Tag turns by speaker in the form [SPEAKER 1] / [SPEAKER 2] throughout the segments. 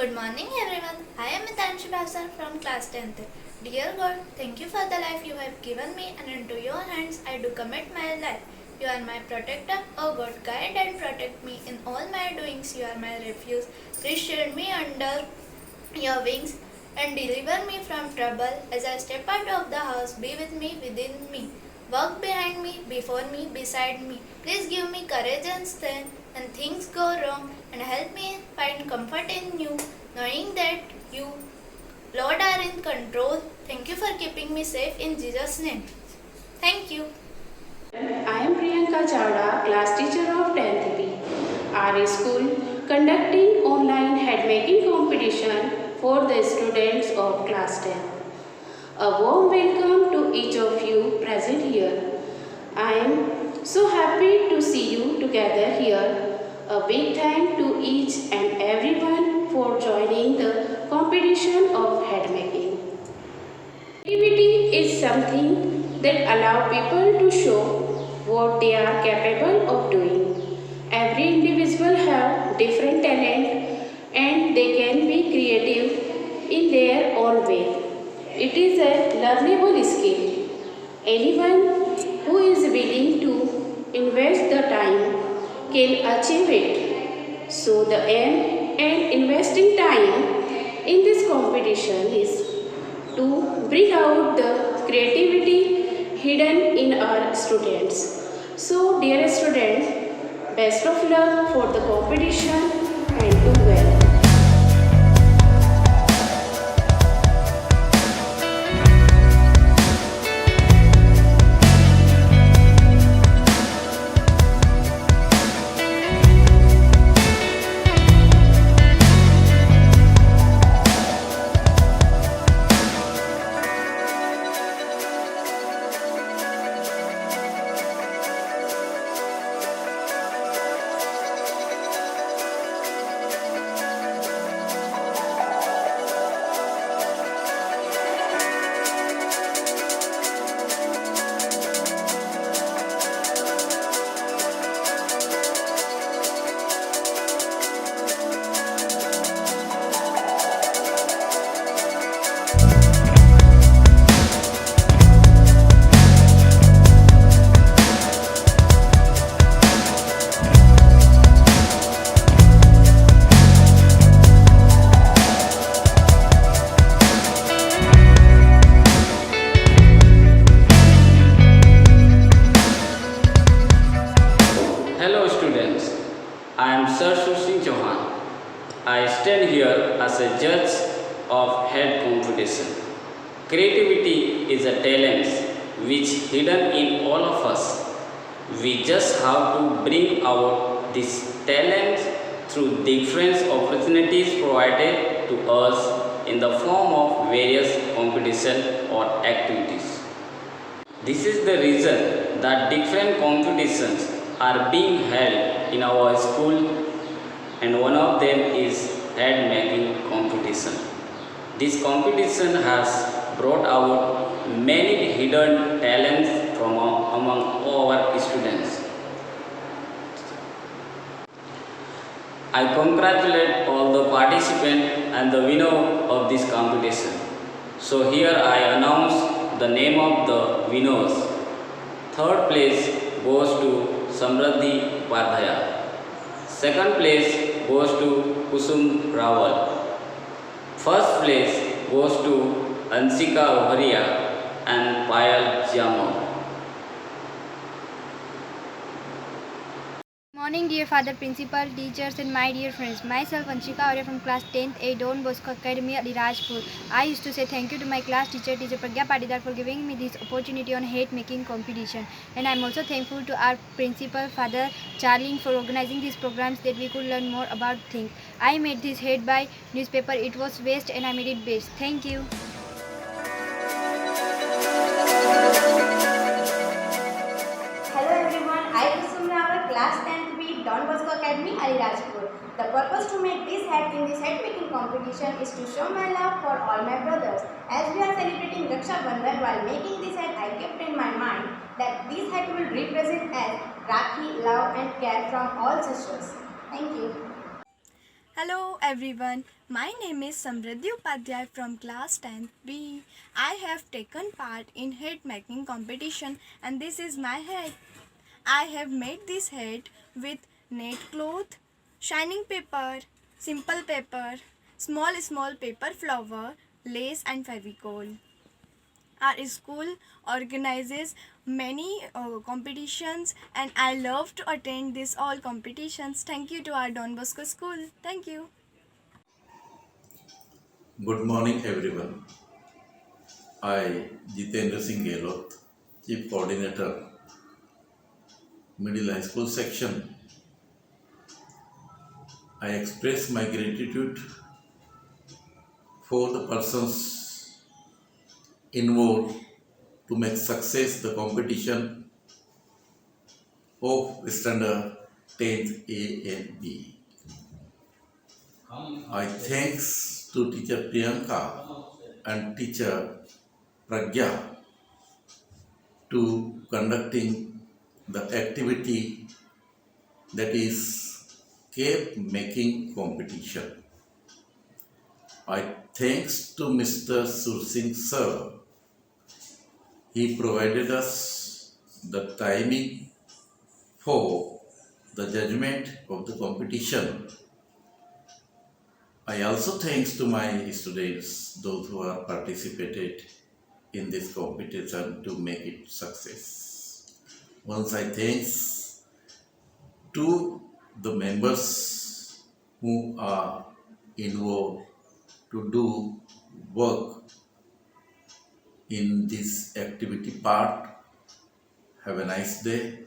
[SPEAKER 1] Good morning everyone. I am Mitanshi Bhasan from class 10th. Dear God, thank you for the life you have given me, and into your hands I do commit my life. You are my protector. Oh God, guide and protect me in all my doings. You are my refuge. Please shield me under your wings and deliver me from trouble. As I step out of the house, be with me, within me. Walk behind me, before me, beside me. Please give me courage and strength when things go wrong, and help me find comfort in you, knowing that you, Lord, are in control. Thank you for keeping me safe in Jesus' name. Thank you.
[SPEAKER 2] I am Priyanka Chawda, class teacher of 10th B. Our school conducting online head making competition for the students of class 10. A warm welcome to each of you present here. I am so happy to see you together here. A big thank to each and everyone for joining the competition of head making. Creativity is something that allows people to show what they are capable of doing. Every individual have different talent and they can be creative in their own way. It is a learnable skill. Anyone who is willing to invest the time can achieve it. So the aim and investing time in this competition is to bring out the creativity hidden in our students. So dear students, best of luck for the competition and do well.
[SPEAKER 3] Hello students, I am Sir Sushin Chauhan. I stand here as a judge of head competition. Creativity is a talent which hidden in all of us. We just have to bring out this talent through different opportunities provided to us in the form of various competition or activities. This is the reason that different competitions are being held in our school, and one of them is head making competition. This competition has brought out many hidden talents from among our students. I congratulate all the participants and the winner of this competition. So here I announce the name of the winners. Third place goes to Samradhi Upadhyaya. Second place goes to Kusum Rawal. First place goes to Ansika Oharia and Payal Jamon.
[SPEAKER 4] Morning, dear Father, Principal, teachers, and my dear friends. Myself, Anshika Arya from class 10th A, Don Bosco Academy, Alirajpur. I used to say thank you to my class teacher, Teacher Pragya Patidar, for giving me this opportunity on hate making competition. And I'm also thankful to our principal, Father Charling, for organizing these programs that we could learn more about things. I made this hate by newspaper. It was waste, and I made it best. Thank you.
[SPEAKER 5] Hello everyone, I am Kusum Rawal, class 10th B, Don Bosco Academy, Alirajpur. The purpose to make this hat in this hat making competition is to show my love for all my brothers. As we are celebrating Raksha Bandhan, while making this hat, I kept in my mind that this hat will represent as Rakhi, love and care from all sisters. Thank you.
[SPEAKER 6] Hello everyone, my name is Samriddhi Upadhyay from class 10th B. I have taken part in hat making competition and this is my hat. I have made this hat with net cloth, shining paper, simple paper, small paper flower, lace and fevicol. Our school organizes many competitions and I love to attend these all competitions. Thank you to our Don Bosco school. Thank you.
[SPEAKER 7] Good morning, everyone. I, Jitendra Singh Gehlot, Chief Coordinator, Middle High School Section. I express my gratitude for the persons involved to make success the competition of standard 10th A and B. I thanks to teacher Priyanka and teacher Pragya to conducting the activity that is cake making competition. I thanks to Mr. Sursing sir. He provided us the timing for the judgment of the competition. I also thanks to my students, those who are participated in this competition to make it success. Once I thanks to the members who are involved to do work in this activity part. Have a nice day.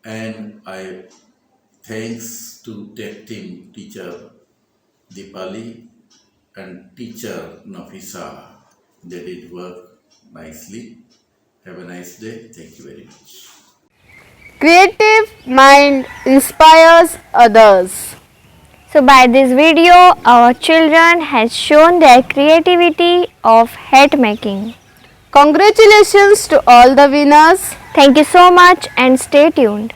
[SPEAKER 7] And I thanks to tech team teacher Deepali and teacher Nafisa. They did work nicely. Have a nice day. Thank you very much.
[SPEAKER 8] Creative mind inspires others.
[SPEAKER 4] So by this video, our children has shown their creativity of hat making.
[SPEAKER 8] Congratulations to all the winners.
[SPEAKER 4] Thank you so much and stay tuned.